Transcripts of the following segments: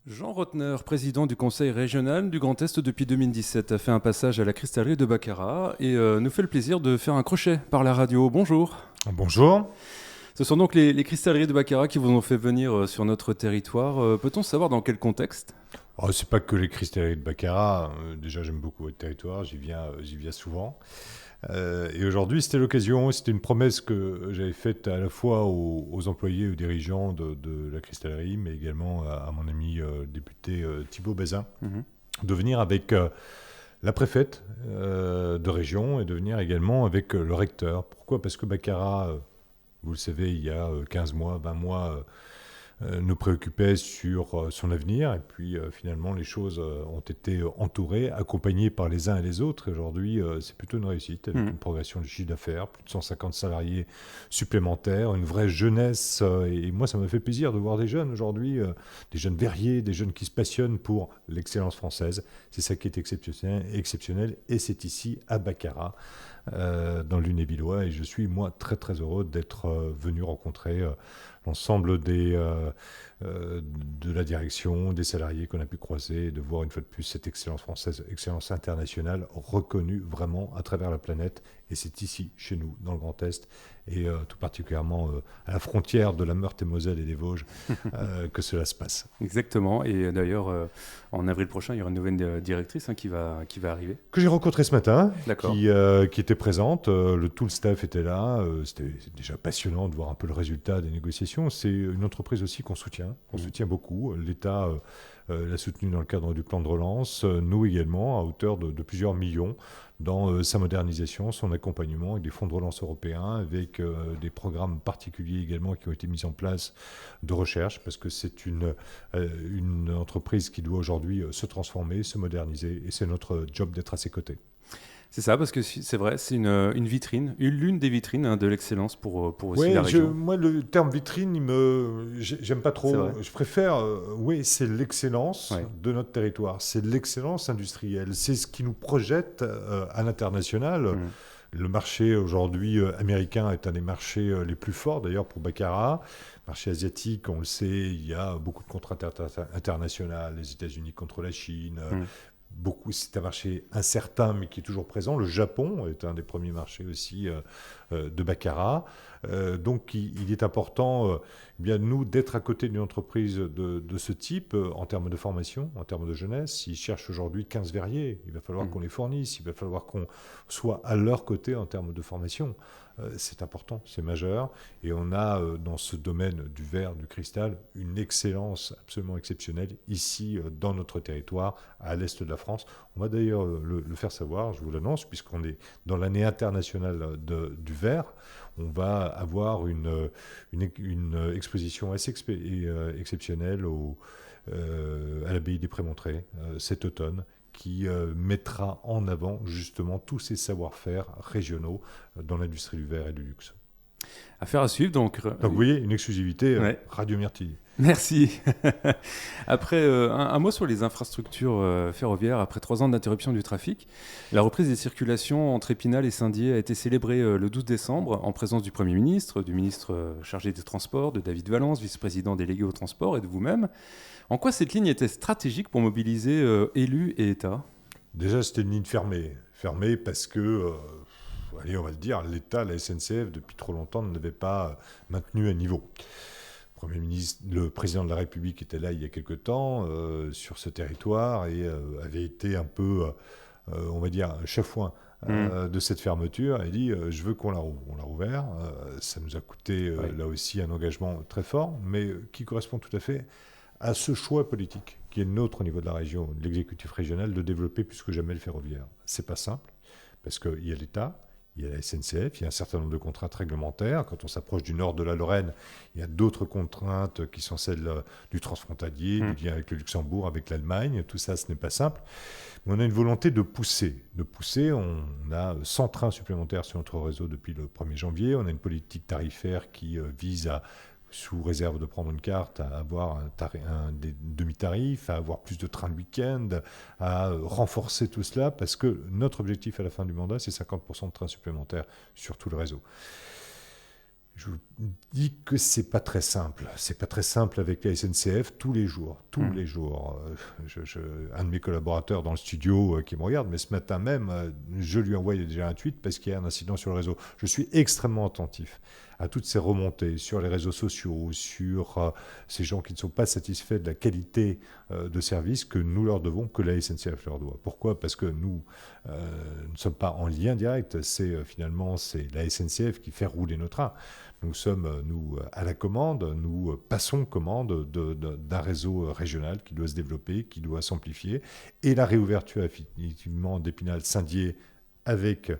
Jean Rotner, président du conseil régional du Grand Est depuis 2017, a fait un passage à la cristallerie de Baccarat et nous fait le plaisir de faire un crochet par la radio. Bonjour. Bonjour. Ce sont donc les cristalleries de Baccarat qui vous ont fait venir sur notre territoire. Peut-on savoir dans quel contexte ? Oh, c'est pas que les cristalleries de Baccarat. Déjà, j'aime beaucoup votre territoire. J'y viens souvent. Et aujourd'hui, c'était l'occasion. C'était une promesse que j'avais faite à la fois aux employés, aux dirigeants de la cristallerie, mais également à mon ami député Thibault Bazin, de venir avec la préfète de région et de venir également avec le recteur. Pourquoi ? Parce que Baccarat, vous le savez, il y a 15 mois, 20 mois, nous préoccupait sur son avenir. Et puis finalement, les choses ont été entourées, accompagnées par les uns et les autres. Et aujourd'hui, c'est plutôt une réussite, avec une progression du chiffre d'affaires, plus de 150 salariés supplémentaires, une vraie jeunesse. Et moi, ça me fait plaisir de voir des jeunes aujourd'hui, des jeunes verriers, des jeunes qui se passionnent pour l'excellence française. C'est ça qui est exceptionnel. Et c'est ici, à Baccarat, dans le Lunévillois, et je suis moi très très heureux d'être venu rencontrer l'ensemble de la direction, des salariés qu'on a pu croiser, et de voir une fois de plus cette excellence française, excellence internationale reconnue vraiment à travers la planète. Et c'est ici, chez nous, dans le Grand Est, et tout particulièrement à la frontière de la Meurthe-et-Moselle et des Vosges, que cela se passe. Exactement. Et d'ailleurs, en avril prochain, il y aura une nouvelle directrice qui va arriver. Que j'ai rencontré ce matin, D'accord. qui était présente. Tout le staff était là. C'était déjà passionnant de voir un peu le résultat des négociations. C'est une entreprise aussi qu'on soutient beaucoup. L'État l'a soutenue dans le cadre du plan de relance. Nous également, à hauteur de plusieurs millions, dans sa modernisation, son accompagnement, avec des fonds de relance européens, avec des programmes particuliers également qui ont été mis en place de recherche, parce que c'est une entreprise qui doit aujourd'hui se transformer, se moderniser, et c'est notre job d'être à ses côtés. C'est ça, parce que c'est vrai, c'est une vitrine, l'une des vitrines de l'excellence pour aussi Oui, la région. moi, le terme vitrine, j'aime pas C'est vrai. trop. Je préfère, oui, c'est l'excellence Ouais. de notre territoire. C'est l'excellence industrielle. C'est ce qui nous projette à l'international. Le marché aujourd'hui américain est un des marchés les plus forts, d'ailleurs, pour Baccarat. Marché asiatique, on le sait, il y a beaucoup de contraintes internationales, les États-Unis contre la Chine. C'est un marché incertain, mais qui est toujours présent. Le Japon est un des premiers marchés aussi de Baccarat. Donc, il est important, bien nous, d'être à côté d'une entreprise de ce type en termes de formation, en termes de jeunesse. Ils cherchent aujourd'hui 15 verriers. Il va falloir qu'on les fournisse. Il va falloir qu'on soit à leur côté en termes de formation. C'est important, c'est majeur. Et on a, dans ce domaine du verre, du cristal, une excellence absolument exceptionnelle ici, dans notre territoire, à l'est de la France. On va d'ailleurs le faire savoir, je vous l'annonce, puisqu'on est dans l'année internationale du verre. On va avoir une exposition assez exceptionnelle à l'abbaye des Prémontrés cet automne, qui mettra en avant justement tous ces savoir-faire régionaux dans l'industrie du verre et du luxe. Affaire à suivre, donc. Donc vous voyez, une exclusivité Ouais. Radio Myrtille. Merci. Après, un mot sur les infrastructures ferroviaires. Après 3 ans d'interruption du trafic, la reprise des circulations entre Épinal et Saint-Dié a été célébrée le 12 décembre en présence du Premier ministre, du ministre chargé des Transports, de David Valence, vice-président délégué au transport, et de vous-même. En quoi cette ligne était stratégique pour mobiliser élus et État ? Déjà, c'était une ligne fermée. Fermée parce que, allez, on va le dire, l'État, la SNCF, depuis trop longtemps, ne l'avait pas maintenu à niveau. Premier ministre, le président de la République était là il y a quelque temps sur ce territoire et avait été un peu, on va dire, chafouin de cette fermeture. Il dit je veux qu'on la rouvre. On l'a rouvert. Ça nous a coûté là aussi un engagement très fort, mais qui correspond tout à fait à ce choix politique qui est le nôtre au niveau de la région, de l'exécutif régional, de développer plus que jamais le ferroviaire. C'est pas simple parce qu'il y a l'État. Il y a la SNCF, il y a un certain nombre de contraintes réglementaires. Quand on s'approche du nord de la Lorraine, il y a d'autres contraintes qui sont celles du transfrontalier, du lien avec le Luxembourg, avec l'Allemagne. Tout ça, ce n'est pas simple. Mais on a une volonté de pousser. On a 100 trains supplémentaires sur notre réseau depuis le 1er janvier. On a une politique tarifaire qui vise à, sous réserve de prendre une carte, à avoir des demi-tarifs, à avoir plus de trains le week-end, à renforcer tout cela, parce que notre objectif à la fin du mandat, c'est 50% de trains supplémentaires sur tout le réseau. Je vous dis que c'est pas très simple. C'est pas très simple avec la SNCF tous les jours. Tous les jours. Un de mes collaborateurs dans le studio qui me regarde, mais ce matin même, je lui envoie déjà un tweet parce qu'il y a un incident sur le réseau. Je suis extrêmement attentif à toutes ces remontées sur les réseaux sociaux, sur ces gens qui ne sont pas satisfaits de la qualité de service que nous leur devons, que la SNCF leur doit. Pourquoi ? Parce que nous ne sommes pas en lien direct. Finalement, c'est la SNCF qui fait rouler nos trains. Nous sommes, nous, à la commande, nous passons commande d'un réseau régional qui doit se développer, qui doit s'amplifier. Et la réouverture, effectivement, d'Épinal-Saint-Dié avec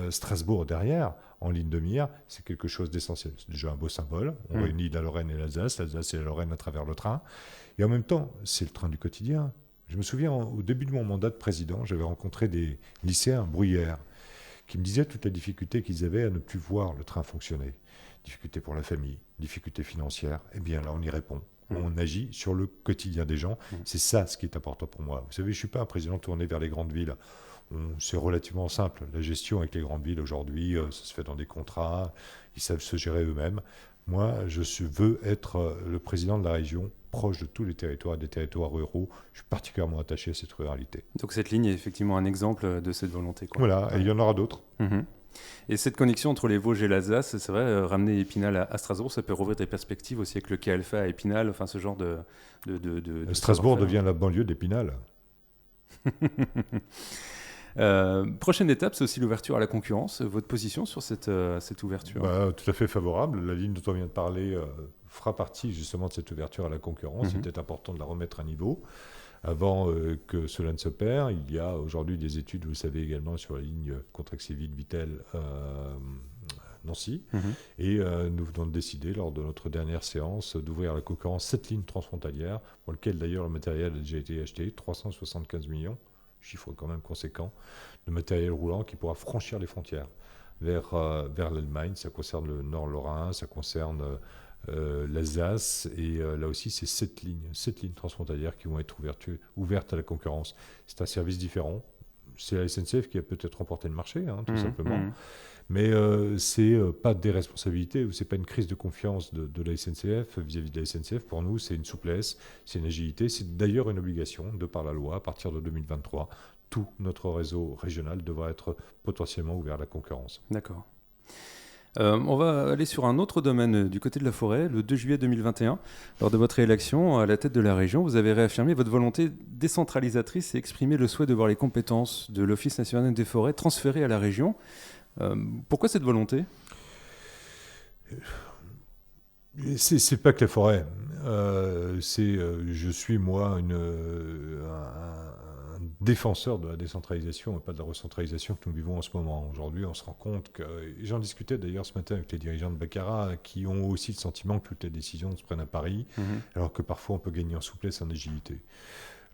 Strasbourg derrière, en ligne de mire, c'est quelque chose d'essentiel. C'est déjà un beau symbole. On réunit la Lorraine et l'Alsace et la Lorraine à travers le train. Et en même temps, c'est le train du quotidien. Je me souviens, au début de mon mandat de président, j'avais rencontré des lycéens bruyères qui me disaient toutes les difficultés qu'ils avaient à ne plus voir le train fonctionner. Difficultés pour la famille, difficultés financières. Eh bien là, on y répond. On agit sur le quotidien des gens. C'est ça ce qui est important pour moi. Vous savez, je ne suis pas un président tourné vers les grandes villes. C'est relativement simple. La gestion avec les grandes villes aujourd'hui, ça se fait dans des contrats. Ils savent se gérer eux-mêmes. Moi, veux être le président de la région, proche de tous les territoires, des territoires ruraux. Je suis particulièrement attaché à cette ruralité. Donc cette ligne est effectivement un exemple de cette volonté, quoi. Voilà, et il y en aura d'autres. Et cette connexion entre les Vosges et l'Alsace, c'est vrai, ramener Épinal à Strasbourg, ça peut rouvrir des perspectives aussi avec le quai Alpha à Épinal, enfin ce genre de Strasbourg devient la banlieue d'Épinal. Prochaine étape, c'est aussi l'ouverture à la concurrence. Votre position sur cette ouverture? Tout à fait favorable. La ligne dont on vient de parler fera partie justement de cette ouverture à la concurrence. C'était important de la remettre à niveau. Avant que cela ne se perd, il y a aujourd'hui des études, vous le savez également, sur la ligne Contrexéville-Vittel-Nancy. Et nous venons de décider, lors de notre dernière séance, d'ouvrir à la concurrence cette ligne transfrontalière, pour laquelle d'ailleurs le matériel a déjà été acheté, 375 millions, chiffre quand même conséquent, de matériel roulant qui pourra franchir les frontières vers l'Allemagne. Ça concerne le Nord Lorrain, ça concerne l'Alsace, et là aussi c'est 7 lignes transfrontalières qui vont être ouvertes à la concurrence. C'est un service différent. C'est la SNCF qui a peut-être remporté le marché, tout simplement. Mais c'est pas des responsabilités, ou c'est pas une crise de confiance de la SNCF vis-à-vis de la SNCF. Pour nous, c'est une souplesse, c'est une agilité. C'est d'ailleurs une obligation, de par la loi, à partir de 2023. Tout notre réseau régional devra être potentiellement ouvert à la concurrence. D'accord. On va aller sur un autre domaine du côté de la forêt. Le 2 juillet 2021, lors de votre élection à la tête de la région, vous avez réaffirmé votre volonté décentralisatrice et exprimé le souhait de voir les compétences de l'Office national des forêts transférées à la région. Pourquoi cette volonté ? C'est pas que la forêt. Je suis moi un défenseur de la décentralisation et pas de la recentralisation que nous vivons en ce moment. Aujourd'hui, on se rend compte que, et j'en discutais d'ailleurs ce matin avec les dirigeants de Baccarat, qui ont aussi le sentiment que toutes les décisions se prennent à Paris, alors que parfois on peut gagner en souplesse, en agilité.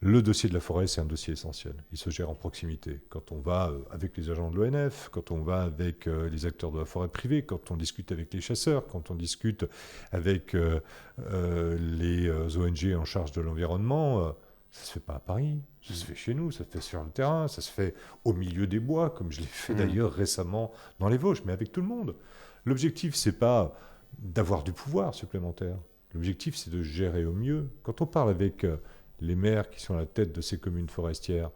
Le dossier de la forêt, c'est un dossier essentiel. Il se gère en proximité. Quand on va avec les agents de l'ONF, quand on va avec les acteurs de la forêt privée, quand on discute avec les chasseurs, quand on discute avec les ONG en charge de l'environnement, ça ne se fait pas à Paris, ça se fait chez nous, ça se fait sur le terrain, ça se fait au milieu des bois, comme je l'ai fait d'ailleurs récemment dans les Vosges, mais avec tout le monde. L'objectif, ce n'est pas d'avoir du pouvoir supplémentaire. L'objectif, c'est de gérer au mieux. Quand on parle avec les maires qui sont à la tête de ces communes forestières,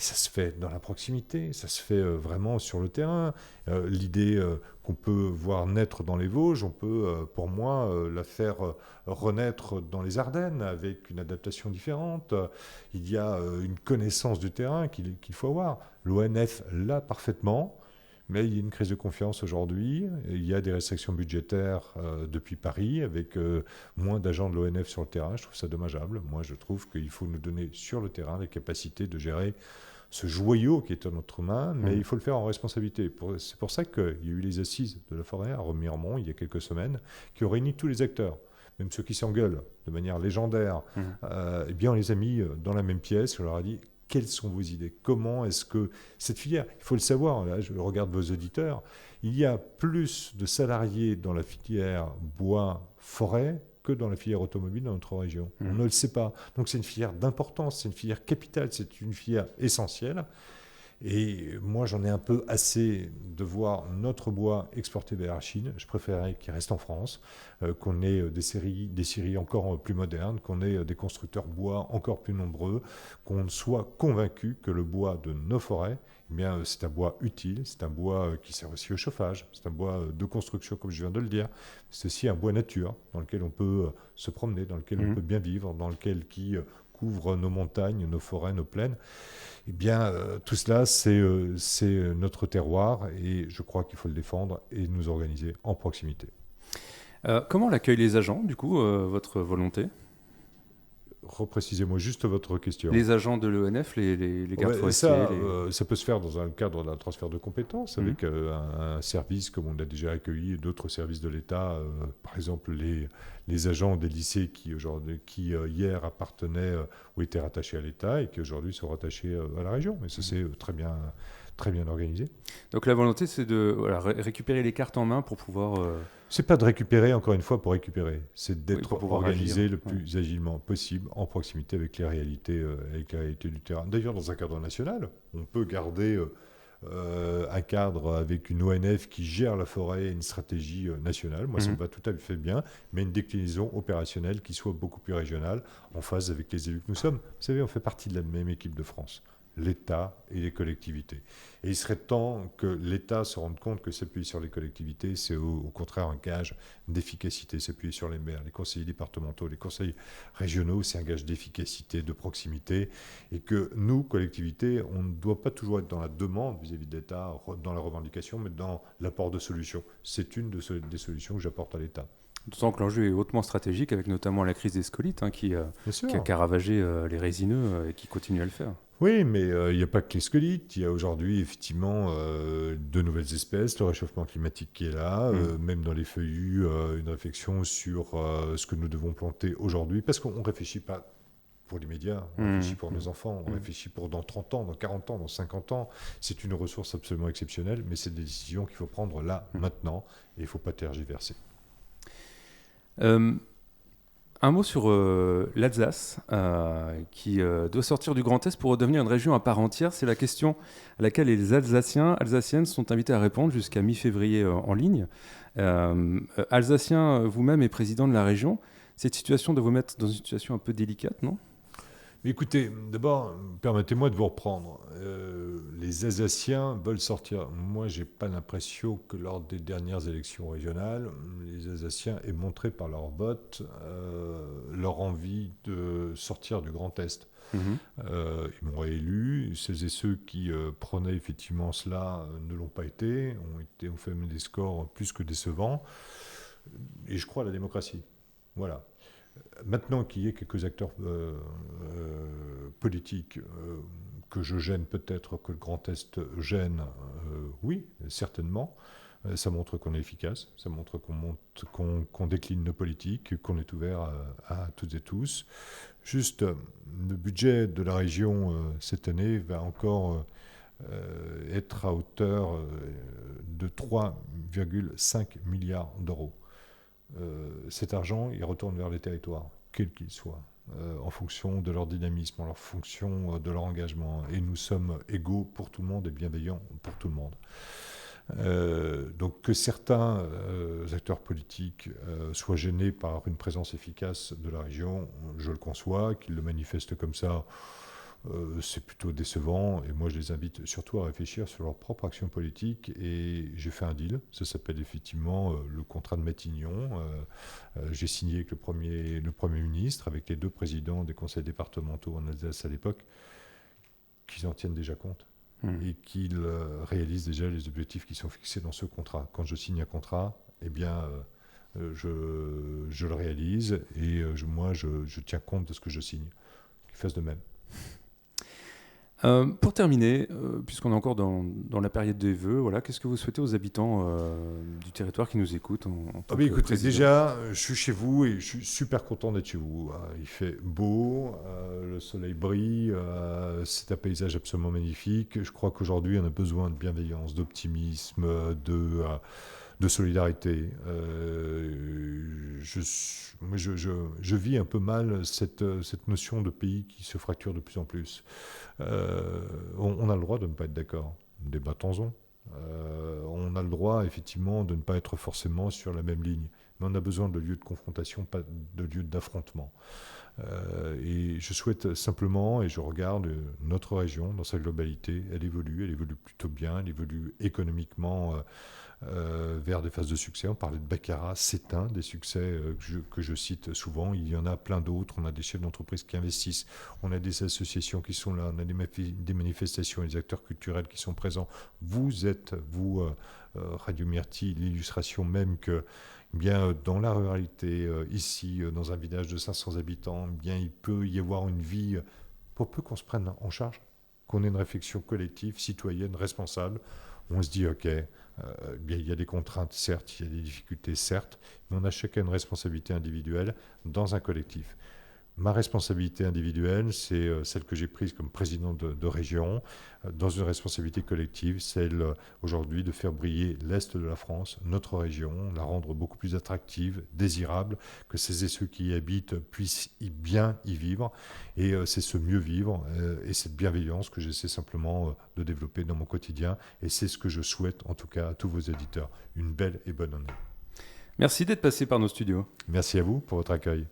ça se fait dans la proximité, ça se fait vraiment sur le terrain. L'idée qu'on peut voir naître dans les Vosges, on peut, pour moi, la faire renaître dans les Ardennes avec une adaptation différente. Il y a une connaissance du terrain qu'il faut avoir. L'ONF l'a parfaitement, mais il y a une crise de confiance aujourd'hui. Il y a des restrictions budgétaires depuis Paris, avec moins d'agents de l'ONF sur le terrain. Je trouve ça dommageable. Moi, je trouve qu'il faut nous donner sur le terrain les capacités de gérer ce joyau qui est à notre main, mais il faut le faire en responsabilité. C'est pour ça qu'il y a eu les assises de la forêt à Remiremont il y a quelques semaines, qui ont réuni tous les acteurs, même ceux qui s'engueulent de manière légendaire. Eh bien, on les a mis dans la même pièce, on leur a dit quelles sont vos idées, comment est-ce que cette filière, il faut le savoir, là je regarde vos auditeurs, il y a plus de salariés dans la filière bois-forêt que dans la filière automobile dans notre région. On ne le sait pas. Donc c'est une filière d'importance, c'est une filière capitale, c'est une filière essentielle. Et moi, j'en ai un peu assez de voir notre bois exporté vers la Chine. Je préférerais qu'il reste en France, qu'on ait des scieries encore plus modernes, qu'on ait des constructeurs bois encore plus nombreux, qu'on soit convaincu que le bois de nos forêts, eh bien, c'est un bois utile, c'est un bois qui sert aussi au chauffage, c'est un bois de construction, comme je viens de le dire. C'est aussi un bois nature dans lequel on peut se promener, dans lequel on peut bien vivre, dans lequel qui couvre nos montagnes, nos forêts, nos plaines. Eh bien, tout cela, c'est notre terroir et je crois qu'il faut le défendre et nous organiser en proximité. Comment l'accueillent les agents, du coup, votre volonté? Reprécisez-moi juste votre question. Les agents de l'ONF, les gardes Ouais, forestiers ça peut se faire dans un cadre d'un transfert de compétences avec un service comme on a déjà accueilli d'autres services de l'État, par exemple les agents des lycées qui hier appartenaient ou étaient rattachés à l'État et qui aujourd'hui sont rattachés à la région. Mais ça c'est très bien organisé. Donc la volonté, c'est de récupérer les cartes en main pour pouvoir... C'est pas de récupérer, encore une fois, pour récupérer. C'est d'être pour pouvoir organisé agir. le plus agilement possible, en proximité avec les réalités du terrain. D'ailleurs, dans un cadre national, on peut garder un cadre avec une ONF qui gère la forêt et une stratégie nationale. Moi, ça me va tout à fait bien, mais une déclinaison opérationnelle qui soit beaucoup plus régionale, en phase avec les élus que nous sommes. Vous savez, on fait partie de la même équipe de France. L'État et les collectivités. Et il serait temps que l'État se rende compte que s'appuyer sur les collectivités, c'est au contraire un gage d'efficacité. S'appuyer sur les maires, les conseillers départementaux, les conseils régionaux, c'est un gage d'efficacité, de proximité. Et que nous, collectivités, on ne doit pas toujours être dans la demande vis-à-vis de l'État, dans la revendication, mais dans l'apport de solutions. C'est une des solutions que j'apporte à l'État. D'autant que l'enjeu est hautement stratégique, avec notamment la crise des scolytes, qui a ravagé les résineux et qui continue à le faire. Oui, mais il n'y a pas que les scolytes. Il y a aujourd'hui effectivement de nouvelles espèces, le réchauffement climatique qui est là, même dans les feuillus, une réflexion sur ce que nous devons planter aujourd'hui, parce qu'on ne réfléchit pas pour l'immédiat, on réfléchit pour nos enfants, on réfléchit pour dans 30 ans, dans 40 ans, dans 50 ans. C'est une ressource absolument exceptionnelle, mais c'est des décisions qu'il faut prendre là, maintenant, et il ne faut pas tergiverser. Un mot sur l'Alsace, qui doit sortir du Grand Est pour redevenir une région à part entière. C'est la question à laquelle les Alsaciennes sont invités à répondre jusqu'à mi-février en ligne. Alsacien vous-même et président de la région, cette situation doit vous mettre dans une situation un peu délicate, non ? Écoutez, d'abord, permettez-moi de vous reprendre. Les Alsaciens veulent sortir. Moi, je n'ai pas l'impression que lors des dernières élections régionales, les Alsaciens aient montré par leur vote leur envie de sortir du Grand Est. Ils m'ont réélu. Celles et ceux qui prenaient effectivement cela ne l'ont pas été, ont fait des scores plus que décevants. Et je crois à la démocratie. Voilà. Maintenant qu'il y ait quelques acteurs politiques que je gêne peut-être, que le Grand Est gêne, oui, certainement. Ça montre qu'on est efficace, ça montre qu'on décline nos politiques, qu'on est ouvert à toutes et tous. Juste, le budget de la région cette année va encore être à hauteur de 3,5 milliards d'euros. Cet argent, il retourne vers les territoires, quels qu'ils soient, en fonction de leur dynamisme, en fonction de leur engagement. Et nous sommes égaux pour tout le monde et bienveillants pour tout le monde. Donc que certains acteurs politiques soient gênés par une présence efficace de la région, je le conçois, qu'ils le manifestent comme ça, c'est plutôt décevant, et moi je les invite surtout à réfléchir sur leur propre action politique, et j'ai fait un deal, ça s'appelle effectivement le contrat de Matignon. J'ai signé avec le Premier ministre, avec les deux présidents des conseils départementaux en Alsace à l'époque, qu'ils en tiennent déjà compte et qu'ils réalisent déjà les objectifs qui sont fixés dans ce contrat. Quand je signe un contrat, eh bien je le réalise, et moi je tiens compte de ce que je signe, qu'ils fassent de même. Pour terminer, puisqu'on est encore dans la période des vœux, voilà, qu'est-ce que vous souhaitez aux habitants du territoire qui nous écoutent en tant que écoutez, président ? déjà, je suis chez vous et je suis super content d'être chez vous. Il fait beau, le soleil brille, c'est un paysage absolument magnifique. Je crois qu'aujourd'hui, on a besoin de bienveillance, d'optimisme, de solidarité. je vis un peu mal cette notion de pays qui se fracture de plus en plus. On a le droit de ne pas être d'accord, débattons-en. On a le droit, effectivement, de ne pas être forcément sur la même ligne. Mais on a besoin de lieux de confrontation, pas de lieux d'affrontement. Et je souhaite simplement, et je regarde notre région dans sa globalité, elle évolue plutôt bien, elle évolue économiquement vers des phases de succès. On parlait de Baccarat, c'est un des succès que je cite souvent. Il y en a plein d'autres. On a des chefs d'entreprise qui investissent, on a des associations qui sont là, on a des manifestations et des acteurs culturels qui sont présents. Vous êtes, vous, Radio Myrtille, l'illustration même que bien dans la ruralité, ici, dans un village de 500 habitants, bien il peut y avoir une vie, pour peu qu'on se prenne en charge, qu'on ait une réflexion collective, citoyenne, responsable. On se dit, ok, bien, il y a des contraintes, certes, il y a des difficultés, certes, mais on a chacun une responsabilité individuelle dans un collectif. Ma responsabilité individuelle, c'est celle que j'ai prise comme président de région, dans une responsabilité collective, celle aujourd'hui de faire briller l'Est de la France, notre région, la rendre beaucoup plus attractive, désirable, que celles et ceux qui y habitent puissent bien y vivre. Et c'est ce mieux vivre et cette bienveillance que j'essaie simplement de développer dans mon quotidien. Et c'est ce que je souhaite, en tout cas, à tous vos éditeurs. Une belle et bonne année. Merci d'être passé par nos studios. Merci à vous pour votre accueil.